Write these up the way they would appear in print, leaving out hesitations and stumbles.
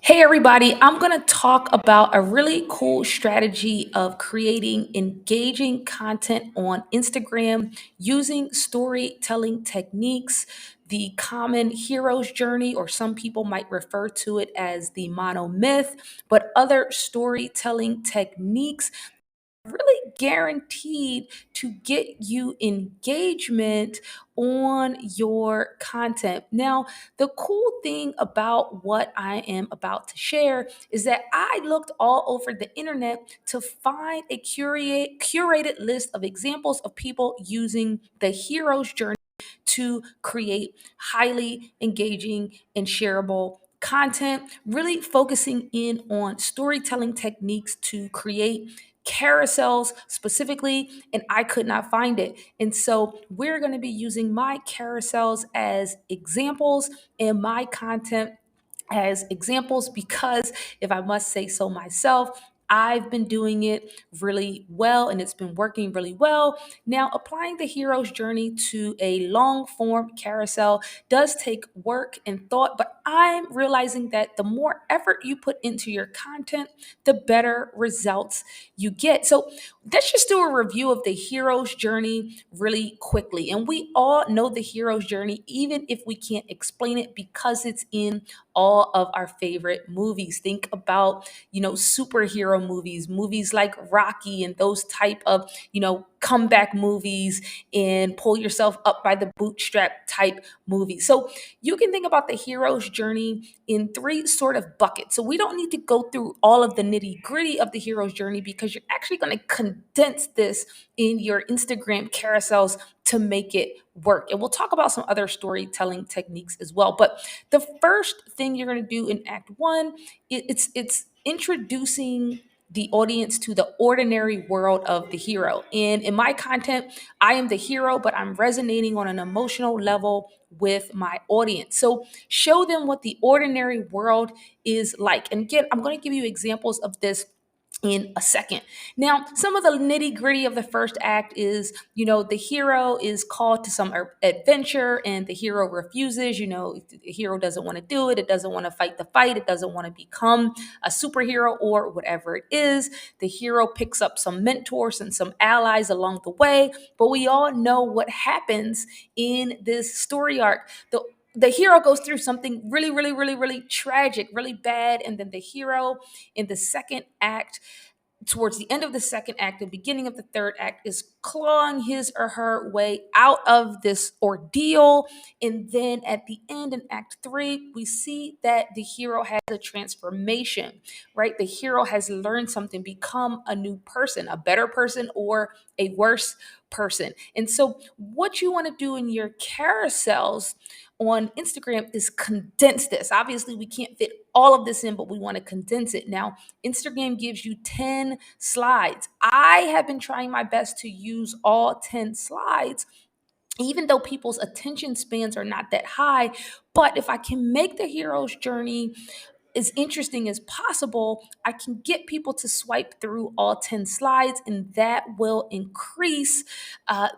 Hey, everybody, I'm going to talk about a really cool strategy of creating engaging content on Instagram using storytelling techniques, the common hero's journey, or some people might refer to it as the monomyth, but other storytelling techniques really guaranteed to get you engagement on your content. Now, the cool thing about what I am about to share is that I looked all over the internet to find a curated list of examples of people using the hero's journey to create highly engaging and shareable content, really focusing in on storytelling techniques to create carousels specifically, and I could not find it. And so we're going to be using my carousels as examples and my content as examples because, if I must say so myself, I've been doing it really well and it's been working really well. Now, applying the hero's journey to a long form carousel does take work and thought, but I'm realizing that the more effort you put into your content, the better results you get. So, let's just do a review of the hero's journey really quickly. And we all know the hero's journey, even if we can't explain it, because it's in all of our favorite movies. Think about, superhero movies, movies like Rocky and those type of, comeback movies and pull yourself up by the bootstrap type movies. So you can think about the hero's journey in three sort of buckets. So we don't need to go through all of the nitty gritty of the hero's journey because you're actually going to condense this in your Instagram carousels to make it work. And we'll talk about some other storytelling techniques as well. But the first thing you're going to do in Act One, it's introducing the audience to the ordinary world of the hero. And in my content, I am the hero, but I'm resonating on an emotional level with my audience. So show them what the ordinary world is like. And again, I'm going to give you examples of this in a second. Now, some of the nitty gritty of the first act is, the hero is called to some adventure and the hero refuses. The hero doesn't want to do it. It doesn't want to fight the fight. It doesn't want to become a superhero or whatever it is. The hero picks up some mentors and some allies along the way. But we all know what happens in this story arc. The hero goes through something really, really, really, really tragic, really bad. And then the hero in the second act, towards the end of the second act, the beginning of the third act, is clawing his or her way out of this ordeal. And then at the end in Act Three, we see that the hero has a transformation, right? The hero has learned something, become a new person, a better person or a worse person. And so, what you want to do in your carousels on Instagram is condense this. Obviously, we can't fit all of this in, but we want to condense it. Now, Instagram gives you 10 slides. I have been trying my best to use all 10 slides, even though people's attention spans are not that high. But if I can make the hero's journey as interesting as possible, I can get people to swipe through all 10 slides, and that will increase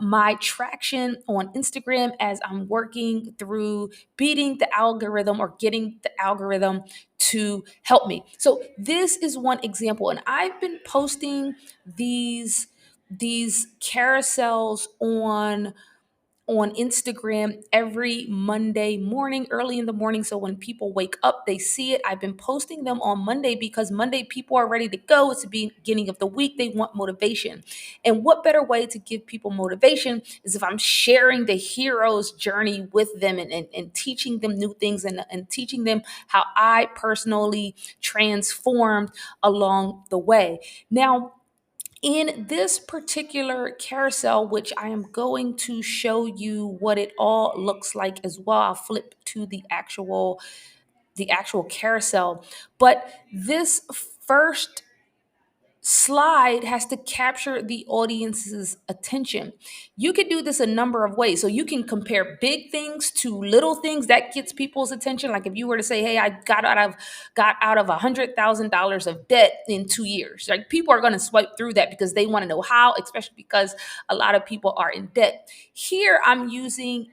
my traction on Instagram as I'm working through beating the algorithm or getting the algorithm to help me. So this is one example, and I've been posting these carousels on Instagram every Monday morning, early in the morning. So when people wake up, they see it. I've been posting them on Monday because Monday people are ready to go. It's the beginning of the week. They want motivation. And what better way to give people motivation is if I'm sharing the hero's journey with them and teaching them new things and teaching them how I personally transformed along the way. Now, in this particular carousel, which I am going to show you what it all looks like as well, I'll flip to the actual carousel. But this first slide has to capture the audience's attention. You can do this a number of ways. So you can compare big things to little things that gets people's attention. Like if you were to say, "Hey, I got out of $100,000 of debt in 2 years," like people are going to swipe through that because they want to know how, especially because a lot of people are in debt. Here, I'm using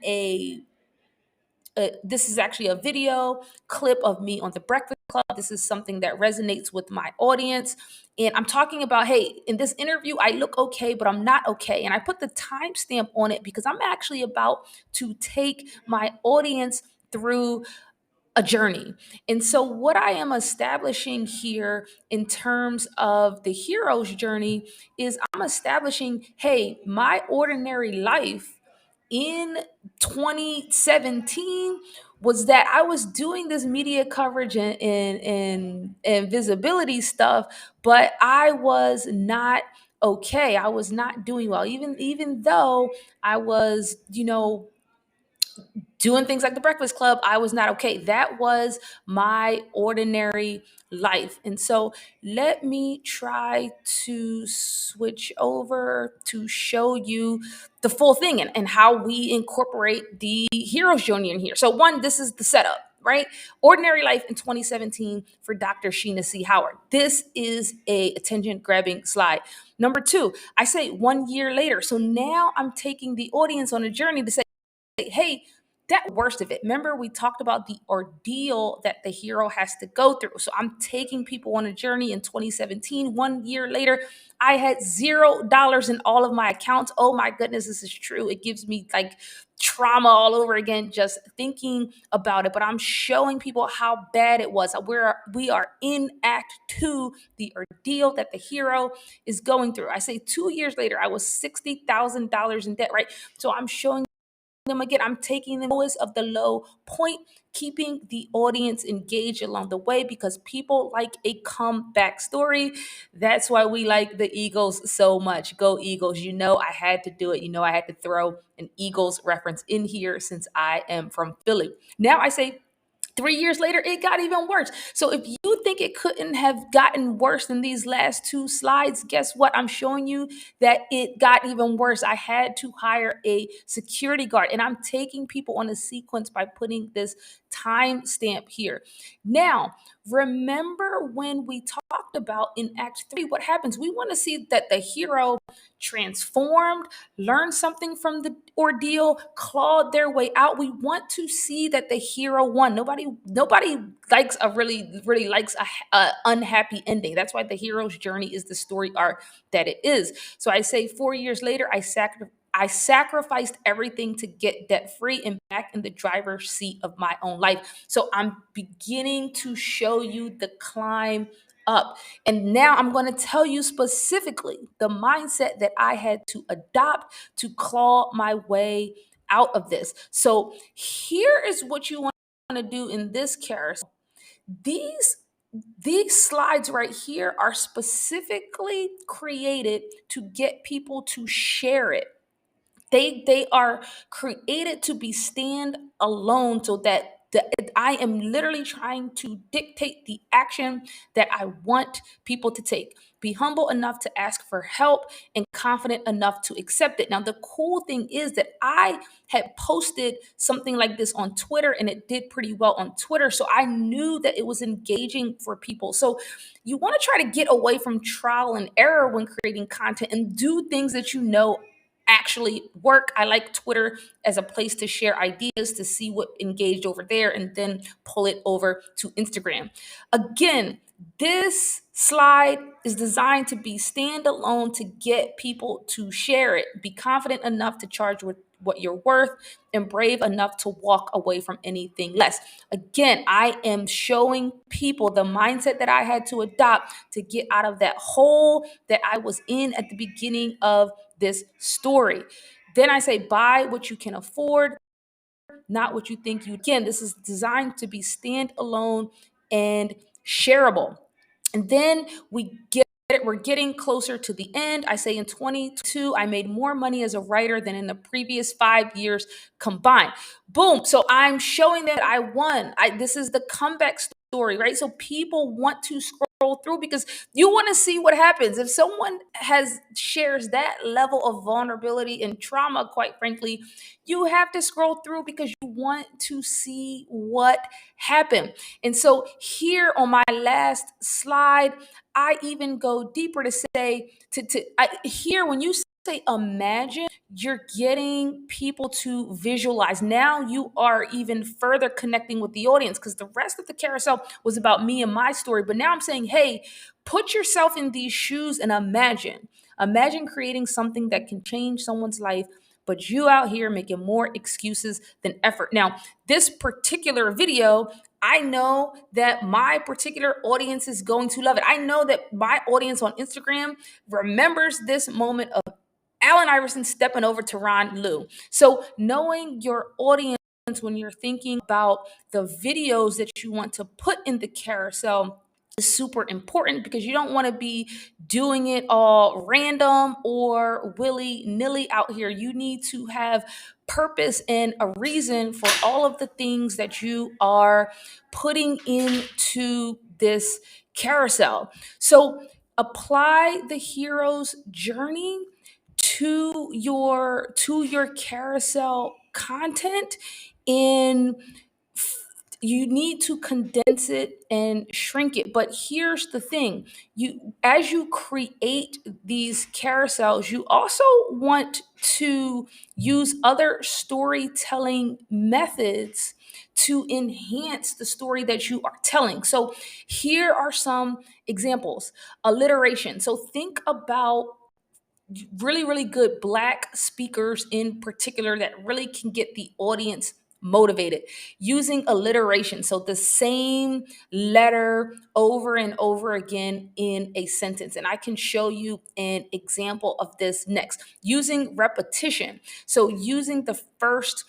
This is actually a video clip of me on the Breakfast Club. This is something that resonates with my audience. And I'm talking about, hey, in this interview, I look okay, but I'm not okay. And I put the timestamp on it because I'm actually about to take my audience through a journey. And so, what I am establishing here in terms of the hero's journey is I'm establishing, hey, my ordinary life in 2017 was that I was doing this media coverage and visibility stuff, but I was not okay. I was not doing well, even though I was, doing things like the Breakfast Club, I was not okay. That was my ordinary life. And so let me try to switch over to show you the full thing and how we incorporate the hero's journey in here. So, one, this is the setup, right? Ordinary life in 2017 for Dr. Sheena C. Howard. This is a attention grabbing slide. Number two, I say 1 year later. So now I'm taking the audience on a journey to say, hey, that worst of it. Remember, we talked about the ordeal that the hero has to go through. So I'm taking people on a journey in 2017. 1 year later, I had $0 in all of my accounts. Oh my goodness, this is true. It gives me like trauma all over again just thinking about it. But I'm showing people how bad it was. We are in Act 2, the ordeal that the hero is going through. I say 2 years later, I was $60,000 in debt, right? So I'm showing them again. I'm taking the lowest of the low point, keeping the audience engaged along the way because people like a comeback story. That's why we like the Eagles so much. Go Eagles. I had to do it. I had to throw an Eagles reference in here since I am from Philly. Now I say 3 years later, it got even worse. So if you think it couldn't have gotten worse than these last two slides, guess what? I'm showing you that it got even worse. I had to hire a security guard, and I'm taking people on a sequence by putting this time stamp here. Now, remember when we talked about in Act 3, what happens? We want to see that the hero transformed, learned something from the ordeal, clawed their way out. We want to see that the hero won. Nobody likes really likes a unhappy ending. That's why the hero's journey is the story arc that it is. So I say 4 years later, I sacrificed everything to get debt free and back in the driver's seat of my own life. So I'm beginning to show you the climb up. And now I'm going to tell you specifically the mindset that I had to adopt to claw my way out of this. So here is what you want to do in this carousel. These slides right here are specifically created to get people to share it. They are created to be stand alone so that I am literally trying to dictate the action that I want people to take. Be humble enough to ask for help and confident enough to accept it. Now, the cool thing is that I had posted something like this on Twitter and it did pretty well on Twitter. So I knew that it was engaging for people. So you want to try to get away from trial and error when creating content and do things that you know actually work. I like Twitter as a place to share ideas, to see what engaged over there, and then pull it over to Instagram. Again, this slide is designed to be standalone to get people to share it. Be confident enough to charge with what you're worth and brave enough to walk away from anything less. Again, I am showing people the mindset that I had to adopt to get out of that hole that I was in at the beginning of this story. Then I say, buy what you can afford, not what you think you can. This is designed to be standalone and shareable. And then we're getting closer to the end. I say in 22, I made more money as a writer than in the previous 5 years combined. Boom. So I'm showing that I won. This is the comeback story, right? So people want to scroll through because you want to see what happens. If someone shares that level of vulnerability and trauma, quite frankly, you have to scroll through because you want to see what happened. And so here on my last slide, I even go deeper to say, here when you say imagine, you're getting people to visualize. Now you are even further connecting with the audience, because the rest of the carousel was about me and my story. But now I'm saying, hey, put yourself in these shoes and imagine. Imagine creating something that can change someone's life, but you out here making more excuses than effort. Now, this particular video, I know that my particular audience is going to love it. I know that my audience on Instagram remembers this moment of Allen Iverson stepping over to Ron Liu. So knowing your audience when you're thinking about the videos that you want to put in the carousel is super important, because you don't want to be doing it all random or willy-nilly out here. You need to have purpose and a reason for all of the things that you are putting into this carousel. So apply the hero's journey to your carousel content, in you need to condense it and shrink it. But here's the thing, you as you create these carousels, you also want to use other storytelling methods to enhance the story that you are telling. So here are some examples. Alliteration. So think about really, really good Black speakers in particular that really can get the audience motivated, using alliteration. So the same letter over and over again in a sentence. And I can show you an example of this next. Using repetition. So using the first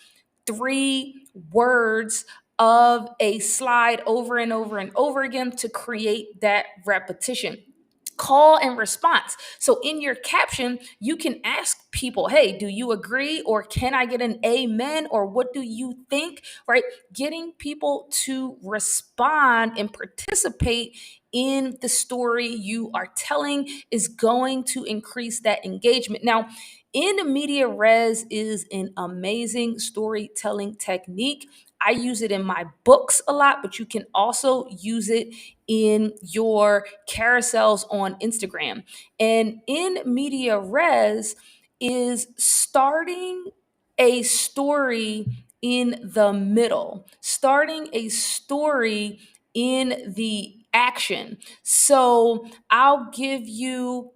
three words of a slide over and over and over again to create that repetition. Call and response. So in your caption, you can ask people, hey, do you agree? Or can I get an amen? Or what do you think? Right? Getting people to respond and participate in the story you are telling is going to increase that engagement. Now, in media res is an amazing storytelling technique. I use it in my books a lot, but you can also use it in your carousels on Instagram. And in media res is starting a story in the middle, starting a story in the action. So I'll give you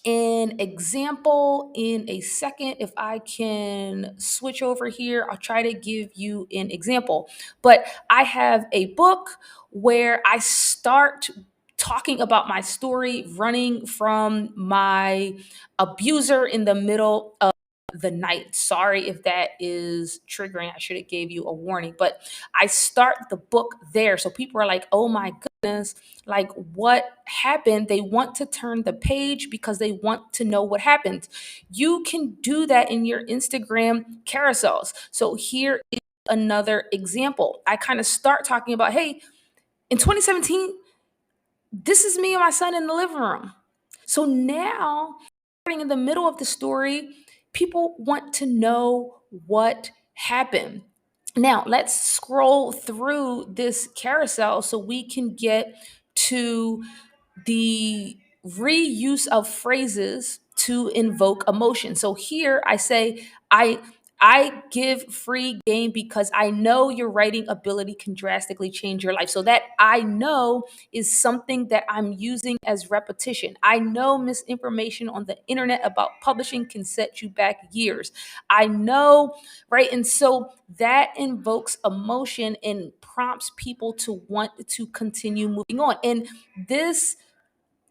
an example in a second. If I can switch over here, I'll try to give you an example. But I have a book where I start talking about my story running from my abuser in the middle of the night. Sorry if that is triggering. I should have gave you a warning, but I start the book there. So people are like, oh my goodness, like what happened? They want to turn the page because they want to know what happened. You can do that in your Instagram carousels. So here is another example. I kind of start talking about, hey, in 2017, this is me and my son in the living room. So now, starting in the middle of the story, people want to know what happened. Now, let's scroll through this carousel so we can get to the reuse of phrases to invoke emotion. So here I say, I give free game because I know your writing ability can drastically change your life. So that I know is something that I'm using as repetition. I know misinformation on the internet about publishing can set you back years. I know, right? And so that invokes emotion and prompts people to want to continue moving on. And this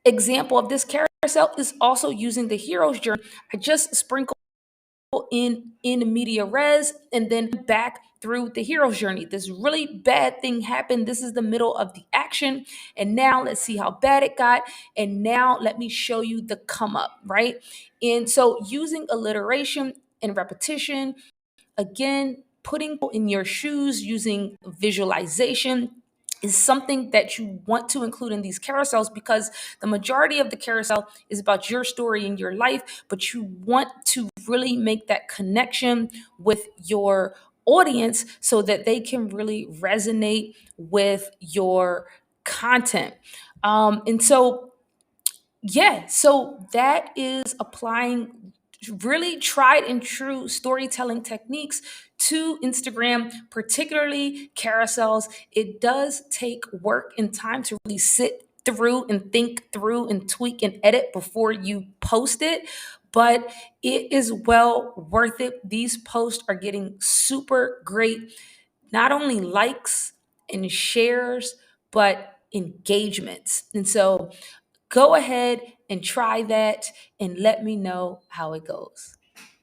example of this carousel is also using the hero's journey. I just sprinkle in media res and then back through the hero's journey. This really bad thing happened. This is the middle of the action. And now let's see how bad it got. And now let me show you the come up, right? And so using alliteration and repetition, again, putting in your shoes, using visualization is something that you want to include in these carousels, because the majority of the carousel is about your story and your life, but you want to really make that connection with your audience so that they can really resonate with your content. And so yeah, so that is applying really tried and true storytelling techniques to Instagram, particularly carousels. It does take work and time to really sit through and think through and tweak and edit before you post it, but it is well worth it. These posts are getting super great, not only likes and shares, but engagements. And so go ahead and try that and let me know how it goes.